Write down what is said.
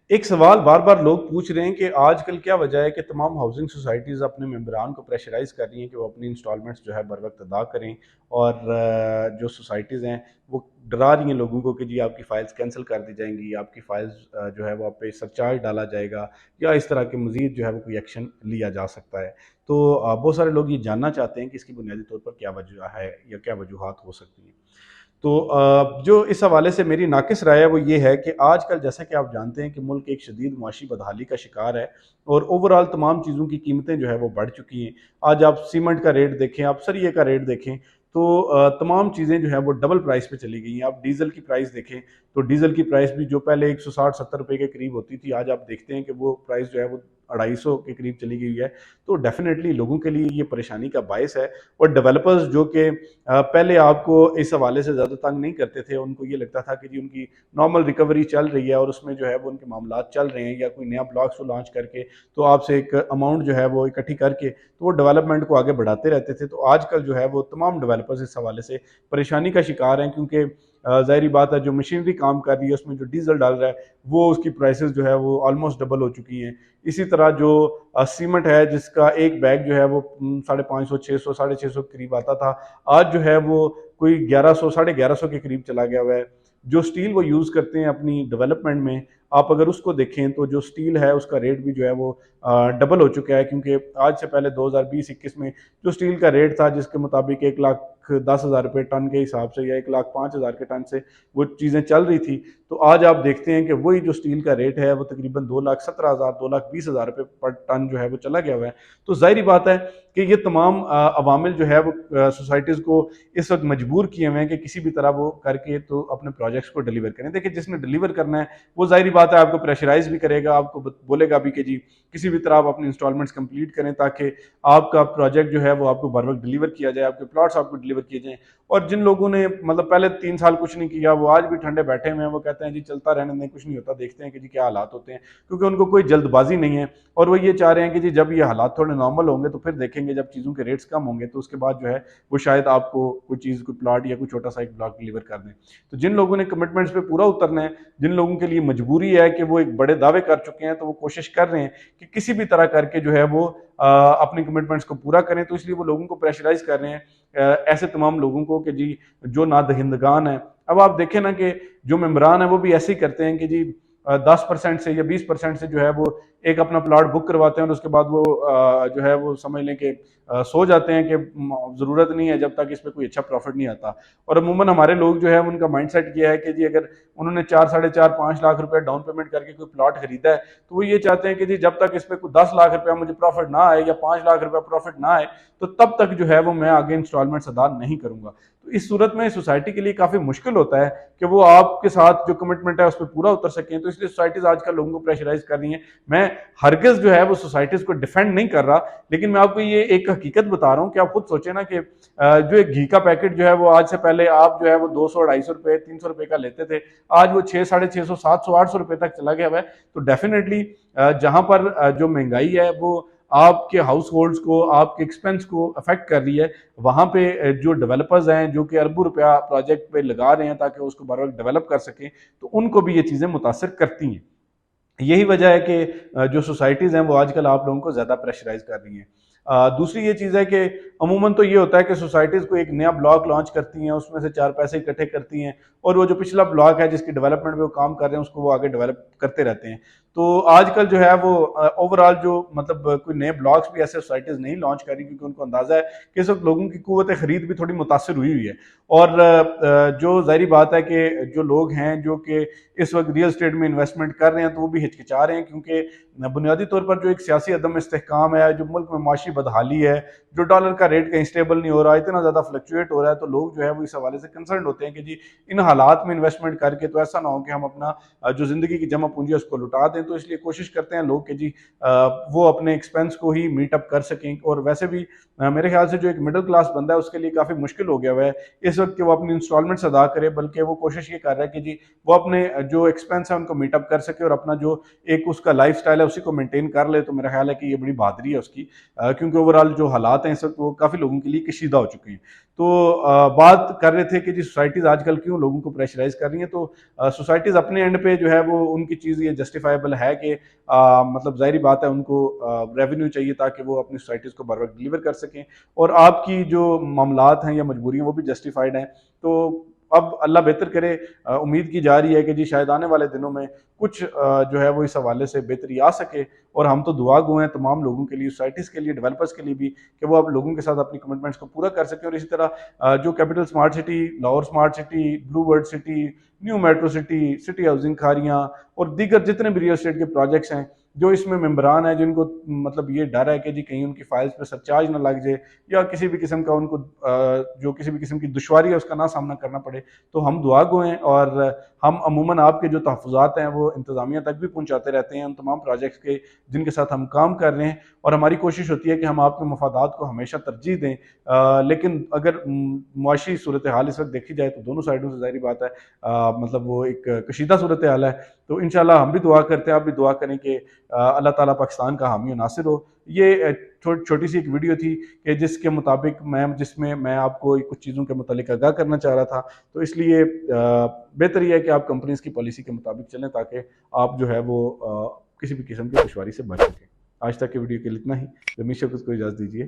ایک سوال بار بار لوگ پوچھ رہے ہیں کہ آج کل کیا وجہ ہے کہ تمام ہاؤسنگ سوسائٹیز اپنے ممبران کو پریشرائز کر رہی ہیں کہ وہ اپنی انسٹالمنٹس جو ہے بر وقت ادا کریں، اور جو سوسائٹیز ہیں وہ ڈرا رہی ہیں لوگوں کو کہ جی آپ کی فائلز کینسل کر دی جائیں گی، آپ کی فائلز جو ہے وہ آپ پہ سرچارج ڈالا جائے گا، یا اس طرح کے مزید جو ہے وہ کوئی ایکشن لیا جا سکتا ہے۔ تو بہت سارے لوگ یہ جاننا چاہتے ہیں کہ اس کی بنیادی طور پر کیا وجہ ہے یا کیا وجوہات ہو سکتی ہیں۔ تو جو اس حوالے سے میری ناقص رائے ہے وہ یہ ہے کہ آج کل جیسا کہ آپ جانتے ہیں کہ ملک ایک شدید معاشی بدحالی کا شکار ہے، اور اوورال تمام چیزوں کی قیمتیں جو ہے وہ بڑھ چکی ہیں۔ آج آپ سیمنٹ کا ریٹ دیکھیں، آپ سریے کا ریٹ دیکھیں، تو تمام چیزیں جو ہیں وہ ڈبل پرائس پہ چلی گئی ہیں۔ آپ ڈیزل کی پرائس دیکھیں تو ڈیزل کی پرائس بھی جو پہلے 160-70 روپے کے قریب ہوتی تھی، آج آپ دیکھتے ہیں کہ وہ پرائس جو ہے وہ 250 کے قریب چلی گئی ہے۔ تو ڈیفینیٹلی لوگوں کے لیے یہ پریشانی کا باعث ہے، اور ڈیولپرز جو کہ پہلے آپ کو اس حوالے سے زیادہ تنگ نہیں کرتے تھے، ان کو یہ لگتا تھا کہ جی ان کی نارمل ریکوری چل رہی ہے اور اس میں جو ہے وہ ان کے معاملات چل رہے ہیں، یا کوئی نیا بلاکس کو لانچ کر کے تو آپ سے ایک اماؤنٹ جو ہے وہ اکٹھی کر کے تو وہ ڈیولپمنٹ کو آگے بڑھاتے رہتے تھے۔ تو آج کل جو ہے وہ تمام ڈیولپرز اس حوالے سے پریشانی کا شکار ہیں، کیونکہ ظاہری بات ہے جو مشینری کام کر رہی ہے اس میں جو ڈیزل ڈال رہا ہے وہ اس کی پرائسز جو ہے وہ آلموسٹ ڈبل ہو چکی ہیں۔ اسی طرح جو سیمنٹ ہے جس کا ایک بیگ جو ہے وہ 550 600 650 کے قریب آتا تھا، آج جو ہے وہ کوئی 1100 1150 کے قریب چلا گیا ہوا ہے۔ جو سٹیل وہ یوز کرتے ہیں اپنی ڈیولپمنٹ میں، آپ اگر اس کو دیکھیں تو جو سٹیل ہے اس کا ریٹ بھی جو ہے وہ ڈبل ہو چکا ہے، کیونکہ آج سے پہلے 2020-21 میں جو سٹیل کا ریٹ تھا جس کے مطابق 1,10,000 روپے ٹن کے حساب سے یا 1,05,000 کے ٹن سے وہ چیزیں چل رہی تھی، تو آج آپ دیکھتے ہیں کہ وہی جو سٹیل کا ریٹ ہے وہ تقریباً 2,17,000 2,20,000 روپے پر ٹن جو ہے وہ چلا گیا ہوا ہے۔ تو ظاہری بات ہے کہ یہ تمام عوامل جو ہے وہ سوسائٹیز کو اس وقت مجبور کیے ہوئے ہیں کہ کسی بھی طرح وہ کر کے تو اپنے پروجیکٹس کو ڈیلیور کریں۔ دیکھیں جس نے ڈیلیور کرنا ہے وہ ظاہری بات ہے آپ کو پریشرائز بھی کرے گا، آپ کو بولے گا بھی کہ جی کسی بھی طرح آپ اپنی انسٹالمنٹس کمپلیٹ کریں تاکہ آپ کا پروجیکٹ جو ہے وہ آپ کو بر وقت ڈیلیور کیا جائے، آپ کے پلاٹس آپ کو ڈیلیور کیے جائیں۔ اور جن لوگوں نے مطلب پہلے 3 سال کچھ نہیں کیا وہ آج بھی ٹھنڈے بیٹھے ہوئے ہیں، وہ کہتے ہیں جی چلتا رہنے دیں کچھ نہیں ہوتا، دیکھتے ہیں کہ جی کیا حالات ہوتے ہیں، کیونکہ ان کو کوئی جلد بازی نہیں ہے، اور وہ یہ چاہ رہے ہیں کہ جی جب یہ حالات تھوڑے نارمل ہوں گے تو پھر دیکھیں گے، جب چیزوں کے ریٹس کم ہوں گے تو اس کے بعد جو ہے وہ شاید آپ کو کوئی چیز کوئی پلاٹ یا کوئی چھوٹا سا ایک بلاک ڈیلیور کر دیں۔ تو جن لوگوں نے کمٹمنٹس پہ پورا اترنا ہے، جن لوگوں کے لیے مجبوری ہے کہ وہ ایک بڑے دعوے کر چکے ہیں، تو وہ کوشش کر رہے ہیں کہ کسی بھی طرح کر کے جو ہے وہ اپنی کمٹمنٹس کو پورا کریں، تو اس لیے وہ لوگوں کو پریشرائز کر رہے ہیں، ایسے تمام لوگوں کو کہ جی جو نادہندگان ہیں۔ اب آپ دیکھیں نا کہ جو ممبران ہیں وہ بھی ایسے ہی کرتے ہیں کہ جی 10% سے یا 20% سے جو ہے وہ ایک اپنا پلاٹ بک کرواتے ہیں، اور اس کے بعد وہ جو ہے وہ سمجھ لیں کہ سو جاتے ہیں کہ ضرورت نہیں ہے جب تک اس پہ کوئی اچھا پروفٹ نہیں آتا۔ اور عموماً ہمارے لوگ جو ہے ان کا مائنڈ سیٹ یہ ہے کہ جی اگر انہوں نے 4 ساڑھے 4 5 لاکھ روپے ڈاؤن پیمنٹ کر کے کوئی پلاٹ خریدا ہے تو وہ یہ چاہتے ہیں کہ جی جب تک اس پہ کوئی 10 لاکھ روپے مجھے پروفٹ نہ آئے یا 5 لاکھ روپے پروفٹ نہ آئے تو تب تک جو ہے وہ میں آگے انسٹالمنٹس ادا نہیں کروں گا۔ تو اس صورت میں سوسائٹی کے لیے کافی مشکل ہوتا ہے کہ وہ آپ کے ساتھ جو کمٹمنٹ ہے اس پہ پورا اتر سکیں۔ تو اس لیے سوسائٹیز آج کل لوگوں کو پریشرائز کر رہی ہیں۔ میں ہرگز جو ہے وہ سوسائٹیز کو ڈیفینڈ نہیں کر رہا، لیکن میں آپ کو یہ ایک حقیقت بتا رہا ہوں کہ آپ خود سوچیں نا کہ جو ایک گھی کا پیکٹ جو ہے وہ آج سے پہلے آپ جو ہے وہ 200 250 روپے 300 روپے کا لیتے تھے، آج وہ 600 650 700 800 روپے تک چلا گیا ہوا ہے۔ تو ڈیفینیٹلی جہاں پر جو مہنگائی ہے وہ آپ کے ہاؤس ہولڈز کو، آپ کے ایکسپنس کو افیکٹ کر رہی ہے، وہاں پہ جو ڈیولپرز ہیں جو کہ اربوں روپیہ پروجیکٹ پہ لگا رہے ہیں تاکہ اس کو بر وقت ڈیولپ کر سکیں، تو ان کو بھی یہ چیزیں متاثر کرتی ہیں۔ یہی وجہ ہے کہ جو سوسائٹیز ہیں وہ آج کل آپ لوگوں کو زیادہ پریشرائز کر رہی ہیں۔ دوسری یہ چیز ہے کہ عموماً تو یہ ہوتا ہے کہ سوسائٹیز کو ایک نیا بلاک لانچ کرتی ہیں، اس میں سے 4 پیسے اکٹھے کرتی ہیں، اور وہ جو پچھلا بلاک ہے جس کی ڈیولپمنٹ پہ وہ کام کر رہے ہیں اس کو وہ آگے ڈیولپ کرتے رہتے ہیں۔ تو آج کل جو ہے وہ اوورال جو مطلب کوئی نئے بلاکس بھی ایسے سوسائٹیز نہیں لانچ کر رہی، کیونکہ ان کو اندازہ ہے کہ اس وقت لوگوں کی قوت خرید بھی تھوڑی متاثر ہوئی ہے، اور جو ظاہری بات ہے کہ جو لوگ ہیں جو کہ اس وقت ریئل اسٹیٹ میں انویسٹمنٹ کر رہے ہیں تو وہ بھی ہچکچا رہے ہیں، کیونکہ بنیادی طور پر جو ایک سیاسی عدم استحکام ہے، جو ملک میں معاشی بدحالی ہے، جو ڈالر کا ریٹ کہیں اسٹیبل نہیں ہو رہا، اتنا زیادہ فلکچویٹ ہو رہا ہے، تو لوگ جو ہے وہ اس حوالے سے کنسرنڈ ہوتے ہیں کہ جی ان حالات میں انویسٹمنٹ کر کے تو ایسا نہ ہو کہ ہم اپنا جو زندگی کی جمع پونجی ہے اس کو لٹا دیں۔ تو اس لیے کوشش کرتے ہیں لوگ کہ جی وہ اپنے ایکسپینس کو ہی میٹ اپ کر سکیں، اور ویسے بھی میرے خیال سے جو ایک مڈل کلاس بندہ ہے اس کے لیے کافی مشکل ہو گیا ہوا ہے اس وقت کہ وہ اپنی انسٹالمنٹس ادا کرے، بلکہ وہ کوشش یہ کر رہا ہے کہ جی وہ اپنے جو ایکسپینس ہیں ان کو میٹ اپ کر سکے اور اپنا جو ایک اس کا لائف سٹائل ہے اسی کو مینٹین کر لے۔ تو میرا خیال ہے کہ یہ بڑی بہادری ہے اس کی، کیونکہ کیونکہ اوورال جو حالات ہیں اس وقت وہ کافی لوگوں کے لیے کشیدہ ہو چکے ہیں. تو بات کر رہے تھے کہ جی سوسائٹیز آج کل کیوں لوگوں کو پریشرائز کر رہی ہیں. تو سوسائٹیز اپنے اینڈ پہ جو ہے وہ ان کی چیز یہ جسٹیفائبل ہے کہ مطلب ظاہری بات ہے ان کو ریونیو چاہیے تاکہ وہ اپنی سوسائٹیز کو بر وقت ڈلیور کر سکیں, اور آپ کی جو معاملات ہیں یا مجبوریاں وہ بھی جسٹیفائڈ ہیں. تو اب اللہ بہتر کرے, امید کی جا رہی ہے کہ جی شاید آنے والے دنوں میں کچھ جو ہے وہ اس حوالے سے بہتری آ سکے, اور ہم تو دعا گو ہیں تمام لوگوں کے لیے, سوسائٹیز کے لیے, ڈیولپرز کے لیے بھی, کہ وہ اب لوگوں کے ساتھ اپنی کمٹمنٹس کو پورا کر سکیں. اور اسی طرح جو capital smart city, Lahore smart city, blue world city, new metro city, city housing Kharian اور دیگر جتنے بھی ریل اسٹیٹ کے پروجیکٹس ہیں, جو اس میں ممبران ہیں جن کو مطلب یہ ڈر ہے کہ جی کہیں ان کی فائلز پہ سرچارج نہ لگ جائے یا کسی بھی قسم کا ان کو جو کسی بھی قسم کی دشواری ہے اس کا نہ سامنا کرنا پڑے, تو ہم دعا گو ہیں. اور ہم عموماً آپ کے جو تحفظات ہیں وہ انتظامیہ تک بھی پہنچاتے رہتے ہیں ان تمام پروجیکٹس کے جن کے ساتھ ہم کام کر رہے ہیں, اور ہماری کوشش ہوتی ہے کہ ہم آپ کے مفادات کو ہمیشہ ترجیح دیں. لیکن اگر معاشی صورتحال اس وقت دیکھی جائے تو دونوں سائڈوں سے ظاہری بات ہے مطلب وہ ایک کشیدہ صورتحال ہے. تو انشاءاللہ ہم بھی دعا کرتے ہیں, آپ بھی دعا کریں کہ اللہ تعالیٰ پاکستان کا حامی و ناصر ہو. یہ چھوٹی سی ایک ویڈیو تھی کہ جس کے مطابق جس میں میں آپ کو کچھ چیزوں کے متعلق آگاہ کرنا چاہ رہا تھا. تو اس لیے بہتر یہ ہے کہ آپ کمپنیز کی پالیسی کے مطابق چلیں تاکہ آپ جو ہے وہ کسی بھی قسم کی دشواری سے بچ سکیں. آج تک کی ویڈیو کے لیے اتنا ہی. رمیش شوکت کو اجازت دیجیے.